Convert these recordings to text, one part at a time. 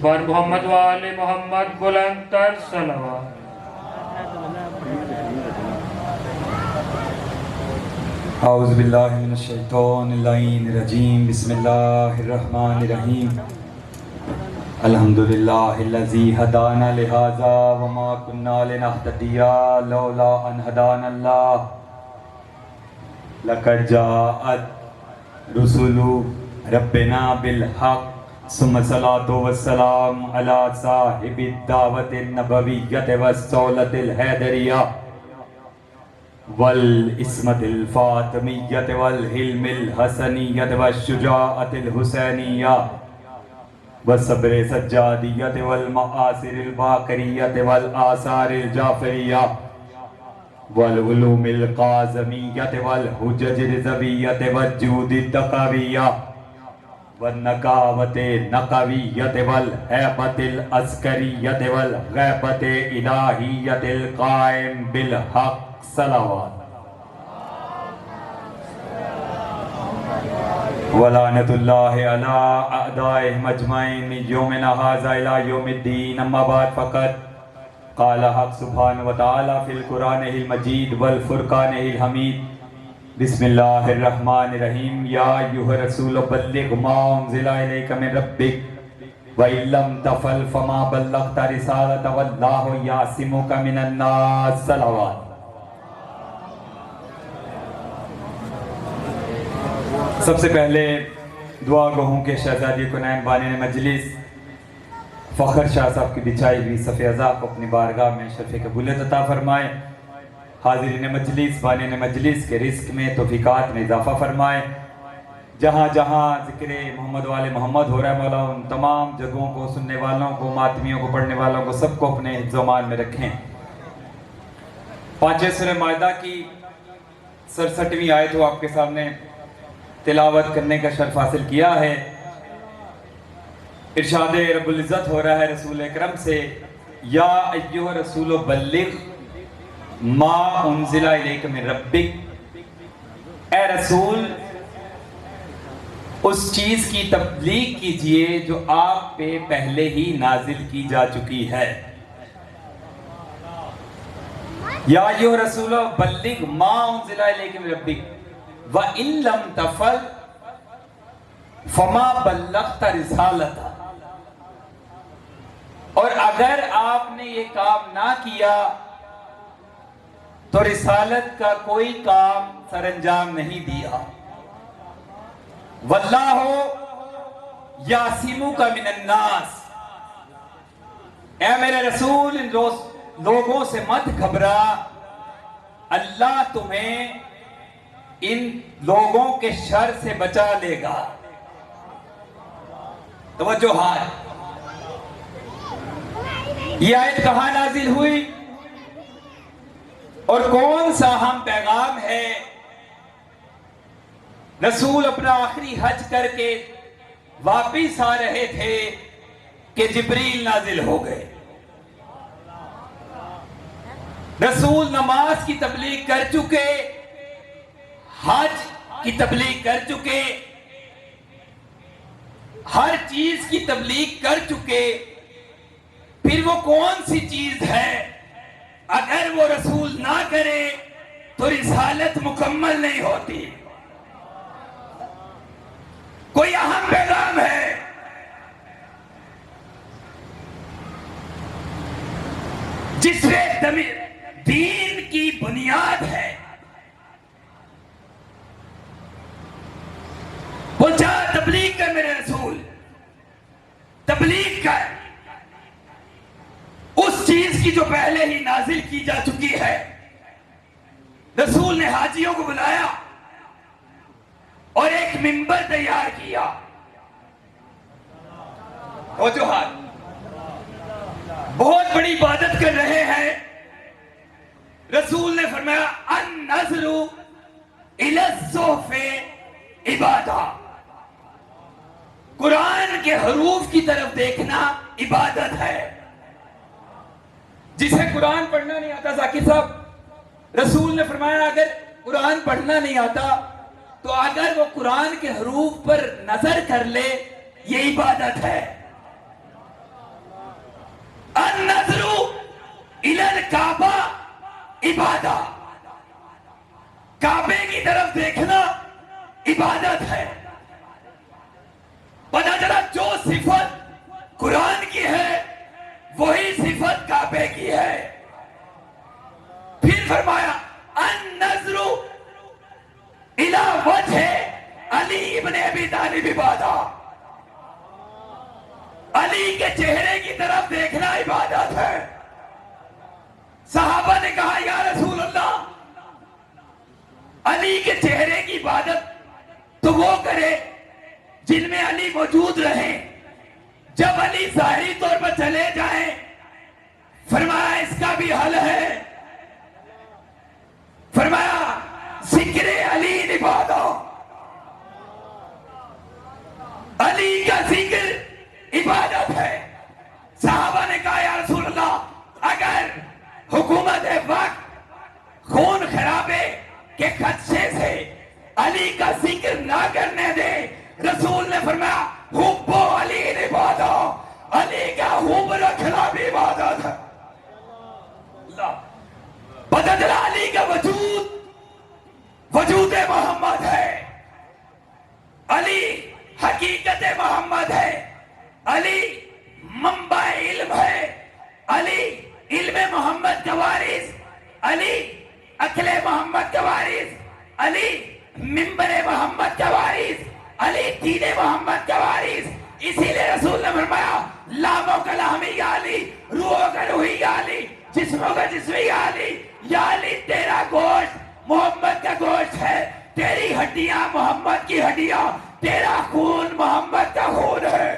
بر محمد و آل محمد بلند تر صلوات۔ اعوذ باللہ من الشیطان اللعین الرجیم، بسم اللہ الرحمن الرحیم۔ الحمدللہ الذی ہدانا لہذا وما کننا لنہتدی لولا ان ہدانا اللہ۔ لقد جاءت رسل ربنا بالحق ثم الصلاة والسلام علی صاحب الدعوت النبویۃ والصولۃ الحیدریہ والعصمت الفاطمیۃ والحلم الحسنیۃ والشجاعت الحسینیہ والصبر سجادیۃ والمآثر الباقریۃ والآثار الجعفریہ والعلوم القاظمیۃ والحجج الرضویۃ والجود التقویہ والنقاوت نقویۃ والہیبۃ العسکریۃ والغیبۃ الہیۃ القائم بالحق صلوات۔ ولعنت اللہ علی اعدائہم اجمعین من یومنا ھذا الی یوم الدین، اما بعد فقط قال حق سبحانہ وتعالی فی القرآن المجید والفرقان الحمید۔ بسم اللہ الرحمن الرحیم۔ یا ایھا الرسول بلغ ما انزل الیک من ربک وَإِن لَّمْ تَفْعَلْ فَمَا بَلَّغْتَ رِسَالَتَهُ وَاللَّهُ يَعْصِمُكَ مِنَ النَّاسِ صلوات۔ سب سے پہلے دعا گو ہوں کہ شہزادی کنین بانین مجلس فخر شاہ صاحب کی بچھائی ہوئی صف اعزاز کو اپنی بارگاہ میں شرف قبولیت عطا فرمائے، حاضرین مجلس بانین مجلس کے رزق میں توفیقات میں اضافہ فرمائے، جہاں جہاں ذکر محمد والے محمد ہو رہا ہے مولا ان تمام جگہوں کو، سننے والوں کو، ماتمیوں کو، پڑھنے والوں کو، سب کو اپنے حفظ و امان میں رکھیں۔ پانچویں سورہ مائدہ کی 67ویں آیت کو آپ کے سامنے تلاوت کرنے کا شرف حاصل کیا ہے۔ ارشاد رب العزت ہو رہا ہے رسول اکرم سے، یا ایھا الرسول بلغ ما انزل الیک من ربک، اے رسول اس چیز کی تبلیغ کیجئے جو آپ پہ پہلے ہی نازل کی جا چکی ہے۔ یا ایھا الرسول بلغ ما انزل الیک من ربک وَإِن لَّمْ تَفْعَلْ فَمَا بَلَّغْتَ رِسَالَتَهُ، اور اگر آپ نے یہ کام نہ کیا تو رسالت کا کوئی کام سر انجام نہیں دیا۔ وَاللَّهُ يَعْصِمُكَ مِنَ النَّاسِ، اے میرے رسول ان لوگوں سے مت گھبرا، اللہ تمہیں ان لوگوں کے شر سے بچا لے گا۔ توجہ ہے، یہ آیت کہاں نازل ہوئی اور کون سا ہم پیغام ہے؟ رسول اپنا آخری حج کر کے واپس آ رہے تھے کہ جبریل نازل ہو گئے۔ رسول نماز کی تبلیغ کر چکے، حج کی تبلیغ کر چکے، ہر چیز کی تبلیغ کر چکے، پھر وہ کون سی چیز ہے اگر وہ رسول نہ کرے تو رسالت مکمل نہیں ہوتی؟ کوئی اہم پیغام ہے؟ جس پہ دین کی بنیاد ہے، وہ جا تبلیغ کر میرے رسول، تبلیغ کر اس چیز کی جو پہلے ہی نازل کی جا چکی ہے۔ رسول نے حاجیوں کو بلایا اور ایک منبر تیار کیا۔ وجوہات، بہت بڑی عبادت کر رہے ہیں، رسول نے فرمایا النظر الی الصحف عبادہ، قرآن کے حروف کی طرف دیکھنا عبادت ہے۔ جسے قرآن پڑھنا نہیں آتا ذاکر صاحب، رسول نے فرمایا اگر قرآن پڑھنا نہیں آتا تو اگر وہ قرآن کے حروف پر نظر کر لے یہ عبادت ہے۔ کعبہ عبادت، کعبے کی طرف دیکھنا عبادت ہے. پتہ چلا جو صفت قرآن کی ہے وہی صفت کعبے کی ہے. پھر فرمایا النظر الی وجہ علی ابن ابی طالب عبادت، علی کے چہرے کی طرف دیکھنا عبادت ہے. صحابہ نے کہا یا رسول اللہ علی کے چہرے کی عبادت تو وہ کرے جن میں علی موجود رہیں، جب علی ظاہری طور پر چلے جائیں. فرمایا اس کا بھی حل ہے. فرمایا ذکر علی عبادت، علی کا ذکر عبادت ہے. صحابہ نے کہا یا رسول اللہ اگر حکومت وقت خون خرابے کے خدشے سے علی کا ذکر نہ کرنے دے، رسول نے فرمایا حب علی عبادت، علی کا حب رکھنا بھی عبادت ہے. پتہ چلا علی کا وجود محمد ہے، علی حقیقت محمد ہے، علی منبع علم ہے، علی علم محمد کا وارث، علی عقل محمد کا وارث، علی منبر محمد کا وارث، علی دین محمد کا وارث. اسی لیے رسول نے فرمایا لاموں کا لامی یا علی، روحوں کا روحی یا علی، جسموں کا جسمی یا علی. یا علی تیرا گوشت محمد کا گوشت ہے، تیری ہڈیاں محمد کی ہڈیاں، تیرا خون محمد کا خون ہے.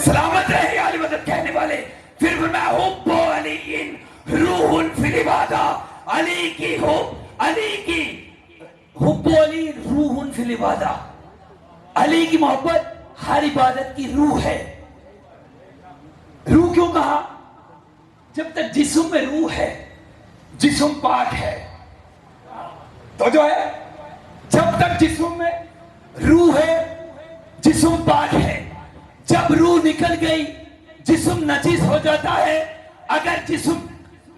سلامت رہے علی مدد کہنے والے. پھر فرمایا حب علی روح فی العبادۃ، علی کی حب، علی کی حب علی روح فی العبادۃ، علی کی محبت ہر عبادت کی روح ہے. روح کیوں کہا؟ جب تک جسم میں روح ہے جسم پاک ہے. تو جو ہے جب تک جسم میں روح ہے جسم پاک ہے. جب روح نکل گئی جسم نجس ہو جاتا ہے. اگر جسم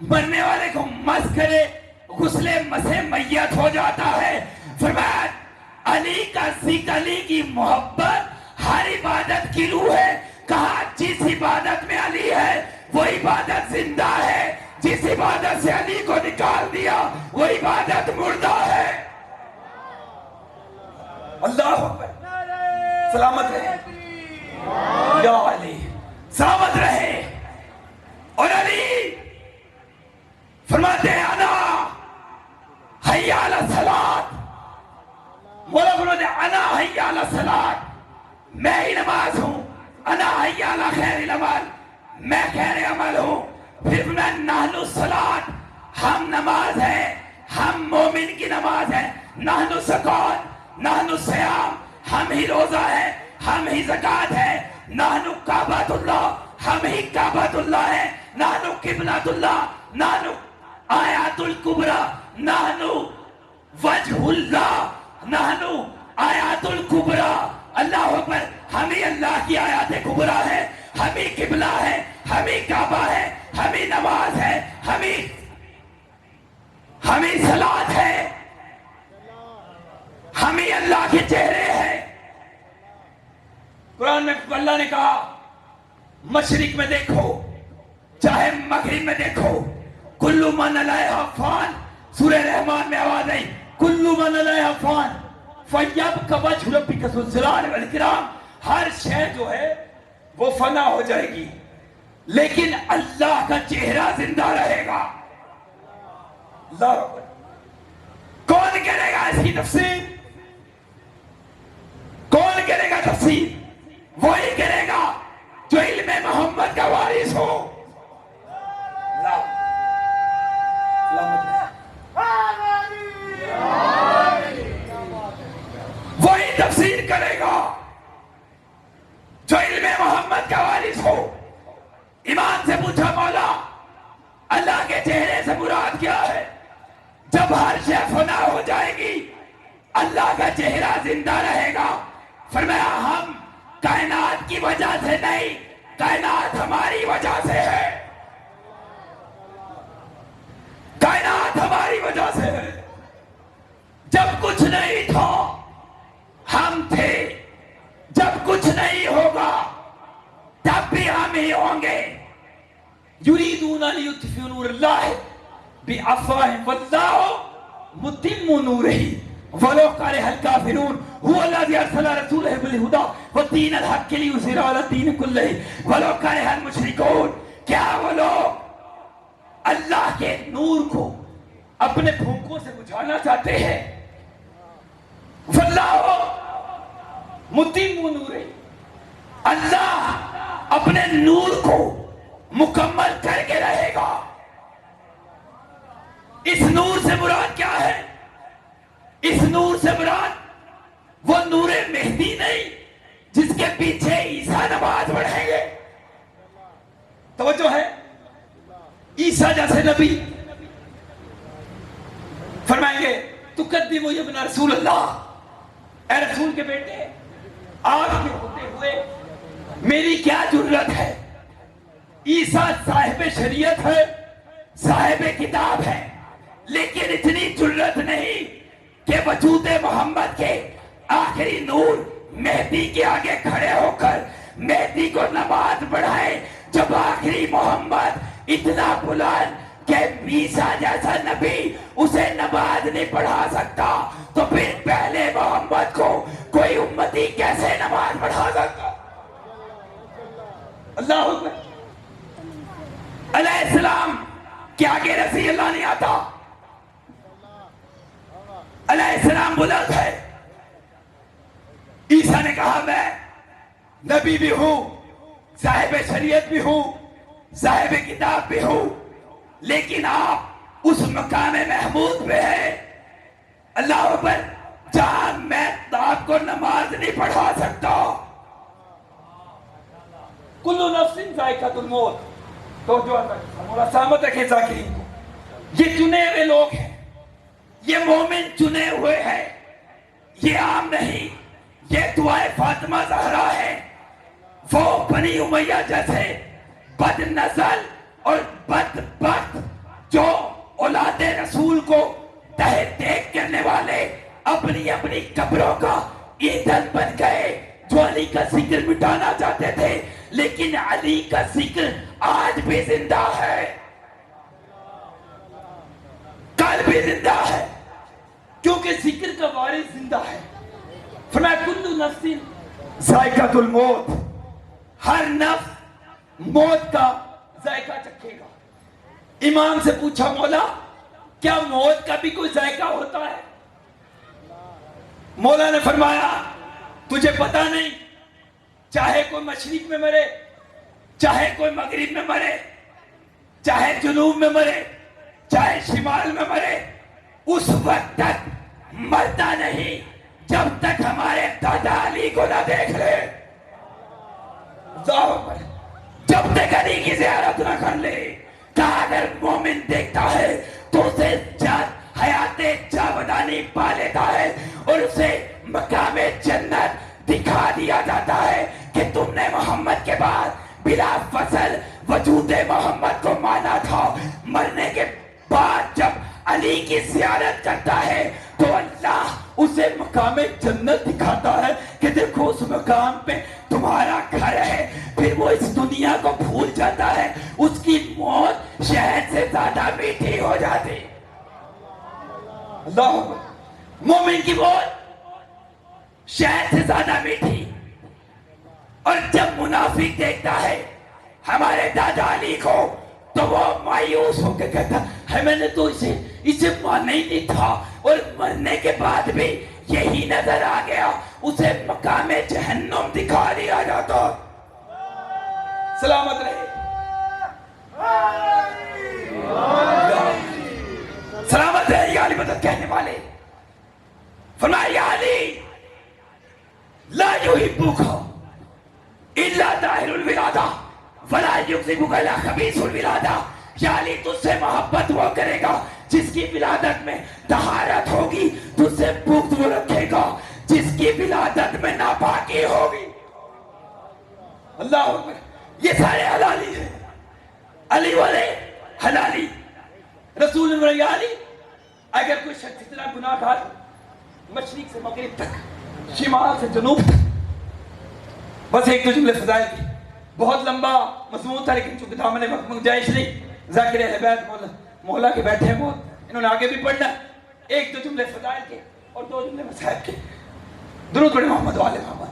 مرنے والے کو مس کرے غسل مسح میت ہو جاتا ہے. فرمایا علی کا ذکر، علی کی محبت ہر عبادت کی روح ہے. کہا جس عبادت میں علی ہے وہ عبادت زندہ ہے، جس عبادت سے علی کو نکال دیا وہ عبادت مردہ ہے. اللہ اکبر. سلامت رہے یا علی، سلامت رہے. اور علی فرماتے ہیں انا حی علی الصلاۃ، مولا فرماتے ہیں انا حی علی الصلاۃ، میں ہی نماز ہوں. انا حی علی خیر العمل، میں خیر عمل ہوں. پھر میں نحن الصلاۃ، ہم نماز ہے، ہم مومن کی نماز ہے. نحن الزکوٰۃ، نحن الصیام، ہم ہی روزہ ہے، ہم ہی زکوٰۃ ہے. نحن کعبۃ اللہ، ہم ہی کعبۃ اللہ ہے. نحن قبلۃ اللہ، نحن آیات الکبریٰ، نحن وجہ اللہ، نحن آیات الکبریٰ. اللہ اکبر. ہم ہی اللہ کی آیات کبریٰ ہے، ہم ہی قبلہ ہے، ہم ہی کعبہ ہے، ہم ہی نماز ہے، ہم ہی صلاۃ ہے، ہم ہی اللہ کے چہرے ہیں. قرآن میں اللہ نے کہا مشرق میں دیکھو چاہے مغرب میں دیکھو، کل من علیہا فان. سورہ رحمان میں آواز آئی کل من علیہا فان فیبقی وجہ ربک ذو الجلال والاکرام. ہر شے جو ہے وہ فنا ہو جائے گی لیکن اللہ کا چہرہ زندہ رہے گا. اللہ اکبر. کون کرے گا اس کی تفسیر؟ کون کرے گا تفسیر؟ وہی کرے گا جو علم محمد کا وارث ہو. وہی تفسیر کرے گا جو علم محمد کا وارث ہو. ایمان سے پوچھا مولا اللہ کے چہرے سے مراد کیا ہے؟ جب ہر شے فنا ہو جائے گی اللہ کا چہرہ زندہ رہے گا. فرمایا ہم کائنات کی وجہ سے نہیں کائنات ہماری وجہ سے ہے، کائنات ہماری وجہ سے ہے۔ جب کچھ نہیں تھا ہم تھے، جب کچھ نہیں ہوگا تب بھی ہم ہی ہوں گے۔ یریدون لیطفئوا نور اللہ بافواہہم واللہ متم نورہ ولو کرہ الکافرون هو الذی ارسل رسولہ بالہدی ودین الحق لیظہرہ علی الدین کلہ ولو کرہ المشرکون۔ کیا وہ لوگ اللہ کے نور کو اپنے پھونکوں سے بجھانا چاہتے ہیں؟ واللہ متم نورہ، اللہ اپنے نور کو مکمل کر کے رہے گا۔ اس نور سے مراد کیا ہے؟ اس نور سے مراد وہ نور مہدی نہیں جس کے پیچھے عیسیٰ نماز پڑھیں گے۔ توجہ ہے؟ عیسیٰ جیسے نبی فرمائیں گے تقدموا یا ابن رسول اللہ، اے رسول کے بیٹے، آپ کے ہوتے ہوئے میری کیا جرت ہے؟ عیسیٰ صاحب شریعت ہے، صاحب کتاب ہے، لیکن اتنی جرت نہیں کہ وجود محمد کے آخری نور مہدی کے آگے کھڑے ہو کر مہدی کو نماز پڑھائے، جب آخری محمد اتنا بلند کہ عیسیٰ جیسا نبی اسے نماز نہیں پڑھا سکتا، تو پھر پہلے محمد کو کوئی امتی کیسے نماز پڑھا سکتا؟ اللہ اکبر۔ علیہ السلام کے آگے رسی اللہ نہیں آتا۔ علیہ السلام بلند ہے۔ عیسیٰ نے کہا میں نبی بھی ہوں، صاحب شریعت بھی ہوں، صاحب کتاب بھی ہوں، لیکن آپ اس مقام محمود پہ ہیں، اللہ اکبر، جہاں میں آپ کو نماز نہیں پڑھا سکتا۔ کل نفس ذائقۃ الموت، تو جو سامت رکھے ذاکرین کو، یہ چنے ہوئے لوگ ہیں، یہ مومن چنے ہوئے ہیں، یہ عام نہیں، یہ دعائے فاطمہ زہرا ہے۔ وہ بنی امیہ جیسے بد نسل اور بدبخت جو اولاد رسول کو تحت دیکھ کرنے والے اپنی اپنی قبروں کا ایندھن بن گئے، جو علی کا ذکر مٹانا چاہتے تھے، لیکن علی کا ذکر آج بھی زندہ ہے، کل بھی زندہ ہے، کیونکہ ذکر کا وارث زندہ ہے۔ فرمایا کل نفس ذائقۃ الموت، ہر نفس موت کا ذائقہ چکھے گا۔ امام سے پوچھا مولا کیا موت کا بھی کوئی ذائقہ ہوتا ہے؟ مولا نے فرمایا تجھے پتا نہیں، چاہے کوئی مشرق میں مرے، چاہے کوئی مغرب میں مرے، چاہے جنوب میں مرے، چاہے شمال میں مرے، اس وقت تک مرتا نہیں جب تک ہمارے دادا علی کو نہ دیکھ لے، جب تک علی کی زیارت نہ کر لے۔ کہا اگر مومن دیکھتا ہے تو اسے حیات جاودانی پا لیتا ہے، اور اسے مقام جنت دکھا دیا جاتا ہے کہ تم نے محمد کے بعد بلا فصل وجود محمد کو مانا تھا۔ مرنے کے بعد جب علی کی زیارت کرتا ہے تو اللہ اسے مقام جنت دکھاتا ہے کہ دیکھو اس مقام پہ تمہارا گھر ہے۔ پھر وہ اس دنیا کو بھول جاتا ہے، اس کی موت شہد سے زیادہ میٹھی ہو جاتی۔ اللہ مومن کی موت شہد سے زیادہ میٹھی۔ اور جب منافق دیکھتا ہے ہمارے دادا علی کو تو وہ مایوس ہو کے کہتا ہے میں نے تو اسے مانا ہی نہیں تھا، اور مرنے کے بعد بھی یہی نظر آ گیا، اسے مقام جہنم دکھا دیا جاتا۔ سلامت رہے، سلامت رہے یا علی مدد کہنے والے۔ فرمایا یا علی لا یحبک الا طاہر الولادہ ولا یکذبک الا خبیث الولادہ۔ یا علی تجھ سے محبت وہ کرے گا جس کی ولادت میں طہارت ہوگی، تجھ سے بغض وہ رکھے گا جس کی ولادت میں ناپاکی ہوگی۔ اللہ اکبر۔ یہ سارے حلالی ہیں. علی والے حلالی، رسول اللہ علی. اگر کوئی شخص اتنا گناہ گار مشرق سے مغرب تک، شمال سے جنوب تک، بس ایک دو جملے فضائل کی، بہت لمبا مضمون تھا لیکن چونکہ دامن وقت میں گنجائش نہیں، ذاکر اہل بیت مولا کے بیٹھے ہیں بہت، انہوں نے آگے بھی پڑھنا. ایک دو جملے فضائل کے اور دو جملے مسائل کے. درود پڑھیں محمد و آل محمد.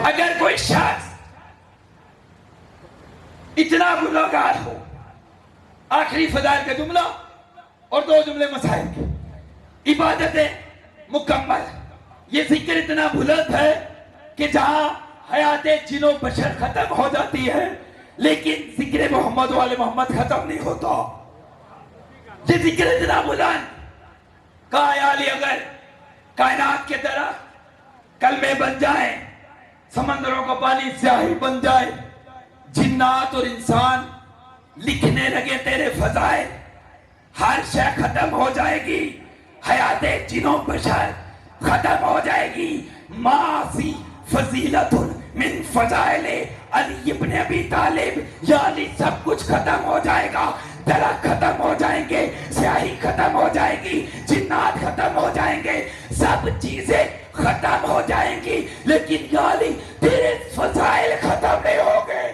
اگر کوئی شخص اتنا گناہ گار ہو، آخری فضائل کا جملہ اور دو جملے مسائل کے. عبادت مکمل، یہ ذکر اتنا بلند ہے کہ جہاں حیات جن و بشر ختم ہو جاتی ہے لیکن ذکر محمد و آل محمد ختم نہیں ہوتا. یہ ذکر اتنا بلند کہا یا علی اگر کائنات کے درخت کلمے بن جائیں، سمندروں کا پانی سیاہی بن جائے، جنات اور انسان لکھنے لگے تیرے فضائل، ہر شے ختم ہو جائے گی، حیات جن و بشر ختم ہو جائے گی. معاصی فضیلت من فضائل علی ابن ابی طالب، یعنی سب کچھ ختم ہو جائے گا. درخت ختم ہو جائیں گے، سیاہی ختم ہو جائے گی، جنات ختم ہو جائیں گے، سب چیزیں ختم ہو جائیں گی، لیکن یا علی تیرے فضائل ختم نہیں ہو گئے.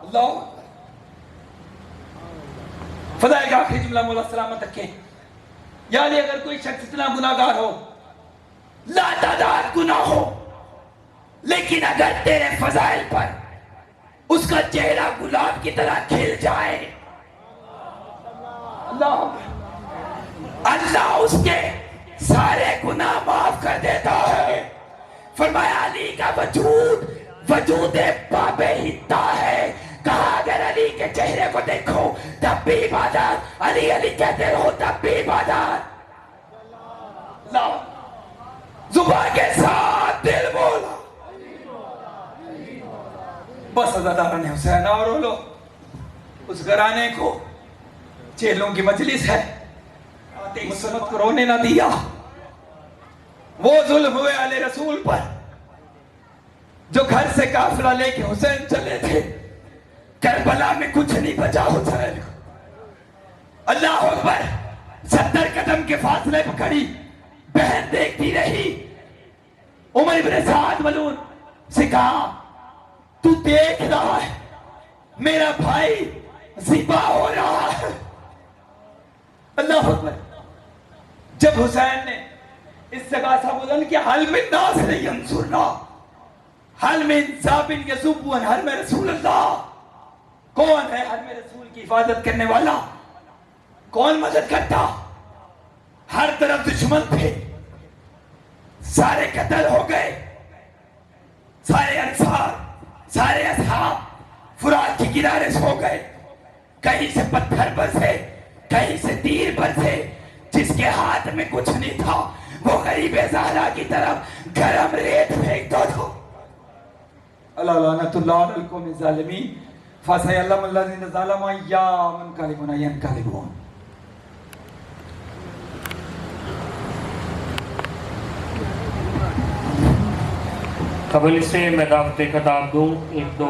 اللہ فضائل کا آخری جملہ مولا سلامت رکھے. یا علی اگر کوئی شخص اتنا گناہ گار ہو، لا تعداد گناہ ہو، لیکن اگر تیرے فضائل پر اس کا چہرہ گلاب کی طرح کھل جائے، اللہ اس کے سارے گناہ معاف کر دیتا ہے. فرمایا علی کا وجود بابہتا ہے. کہا اگر علی کے چہرے کو دیکھو تب بھی عبادت، علی علی کہتے رہو تب بھی عبادت. زبان کے ساتھ دل بولا. بس عزاداران حسین اور رولو، اس گھرانے کو چیلوں کی مجلس ہے، مسلمت کو رونے نہ دیا. وہ ظلم ہوئے آل رسول پر جو گھر سے قافلہ لے کے حسین چلے تھے. کربلا میں کچھ نہیں بچا حسین کو. اللہ اکبر. 70 قدم کے فاصلے پر کھڑی بہن دیکھتی رہی. عمر ابن سعد ملعون سے کہا تو دیکھ رہا ہے میرا بھائی ذبح ہو رہا ہے. اللہ اکبر. جب حسین نے اس جگہ سے بلند کیا، حل من ناصر ینصرنا، حل من ذاب یذب عن حرم رسول اللہ. کون ہے حرم رسول کی حفاظت کرنے والا؟ کون مدد کرتا؟ ہر طرف دشمن تھے، سارے قتل ہو گئے، سارے انصار، سارے اصحاب فرات کے کنارے سو گئے. کہیں سے پتھر برسے، کہیں سے تیر برسے. جس کے ہاتھ میں کچھ نہیں تھا وہ غریب زہرا کی طرف گرم ریت پھینکتا تھا. اللہ لعنت اللہ علی القوم الظالمین. فسيعلم الذين ظلموا أيّ منقلب ينقلبون. قبل سے میں دعوت خطاب دوں. ایک دو